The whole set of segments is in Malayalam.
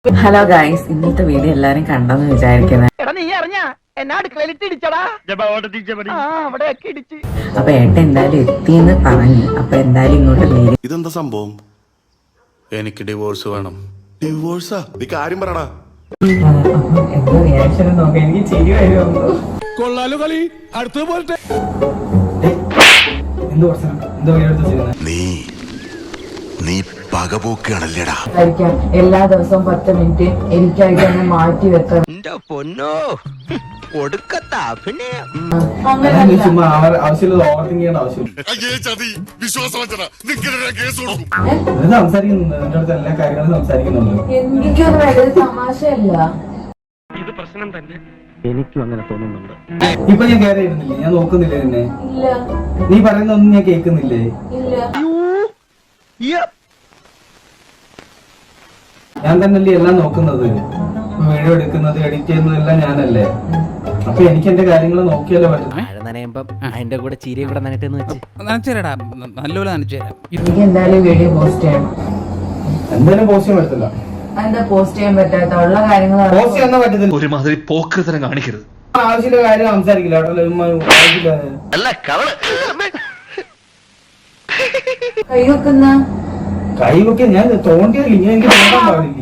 ഹലോ ഗൈസ്, ഇന്നത്തെ വീഡിയോ എല്ലാരും കണ്ടെന്ന് വിചാരിക്കുന്നത്. അപ്പൊ ഏട്ടൻ എന്തായാലും എത്തിന്ന് പറഞ്ഞു. അപ്പൊ എന്തായാലും ഇങ്ങോട്ട് വരും. ഇതെന്താ സംഭവം? എനിക്ക് ഡിവോഴ്സ് വേണം. ഡിവോഴ്സാ? നീ കാര്യം പറടാ. എന്താ റിയാക്ഷൻ നോക്കാം. എനിക്ക് ചിരി വരുമോ? കൊള്ളാലോ കളി. അടുത്തത് പോലത്തെ നീ പകപോക്കാണല്ലേടാ. എല്ലാ ദിവസവും 10 മിനിറ്റ് എനിക്കായിട്ട് തന്നെ മാറ്റി വെക്കണം. എനിക്കൊന്നും വേണ്ടത് തമാശയല്ല. ഇത് പ്രശ്നം തന്നെ. എനിക്കും അങ്ങനെ തോന്നുന്നുണ്ട്. ഇപ്പൊ ഞാൻ കയറി ഇരുന്നില്ലേ? ഞാൻ നോക്കുന്നില്ലേ നിന്നെ? ഇല്ല. നീ പറയുന്നൊന്നും ഞാൻ കേൾക്കുന്നില്ലേ? ഇല്ല. ഞാൻ തന്നെയല്ലേ എല്ലാം നോക്കുന്നത്. വീഡിയോ എടുക്കുന്നത്, എഡിറ്റ് ചെയ്യുന്നത് എല്ലാം ഞാനല്ലേ. അപ്പൊ എനിക്ക് എന്റെ കാര്യങ്ങൾ നോക്കിയല്ലോ പറ്റും. അതിന്റെ കൂടെ ചീരയും കൂടെ നനട്ടെന്ന് വെച്ച് നനച്ചുതരാടാ, നല്ലപോലെ നനച്ചുതരാം. എനിക്ക് എന്തായാലും വീഡിയോ പോസ്റ്റ് ചെയ്യണം. എന്തായാലും പോസ്റ്റ് ചെയ്യാൻ പറ്റില്ല. എന്താ പോസ്റ്റ് ചെയ്യാൻ പറ്റാത്ത? ഉള്ള കാര്യങ്ങൾ പോസ്റ്റ് ചെയ്യാൻ പറ്റത്തില്ല. ഒരുമാതിരി പോക്കൃതരം കാണിക്കരുത്. ആവശ്യമില്ല കാര്യം സംസാരിക്കില്ല. കൈ വെക്കുന്ന കൈവൊക്കെ ഞാൻ തോണ്ടിയതില്ല. ഞാൻ എനിക്ക് തോന്നാൻ പാടില്ല.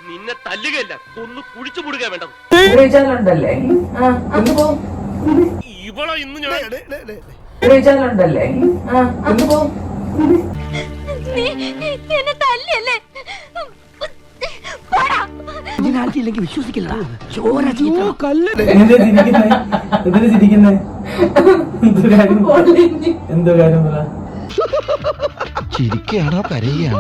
നിന്നെ തല്ലുകയല്ല, ഒന്ന് കുഴിച്ചു മുടുക വേണ്ടത്. ഉപയോഗിച്ചാലുണ്ടല്ലേ? ഇവളെ ഇന്ന് ഞാൻ ഉപയോഗിച്ചാലുണ്ടല്ലേ? അന്ന് പോ. വിശ്വസിക്കില്ല. എന്തിനാ ചിരിക്കുന്നേ? എന്തോ കാര്യം പറ. ചിരിക്കുകയാണോ കരയുകയാണോ?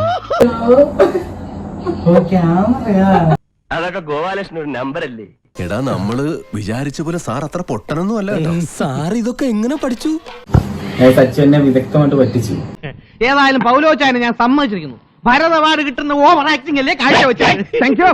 അതൊക്കെ ഗോപാലകൃഷ്ണൻ ഒരു നമ്പറല്ലേ? എടാ, നമ്മള് വിചാരിച്ച പോലെ സാർ അത്ര പൊട്ടനൊന്നും അല്ല. സാർ ഇതൊക്കെ എങ്ങനെ പഠിച്ചു? സച്ചു എന്നെ വിദഗ്ധമായിട്ട് പറ്റിച്ചു. ഏതായാലും പൗലോച്ചായനെ ഞാൻ സമ്മതിച്ചിരിക്കുന്നു. ഭരത് അവാർഡ് കിട്ടുന്ന ഓവർ ആക്ടിംഗ് അല്ലേ കാഴ്ച വെച്ചത്. Thank you.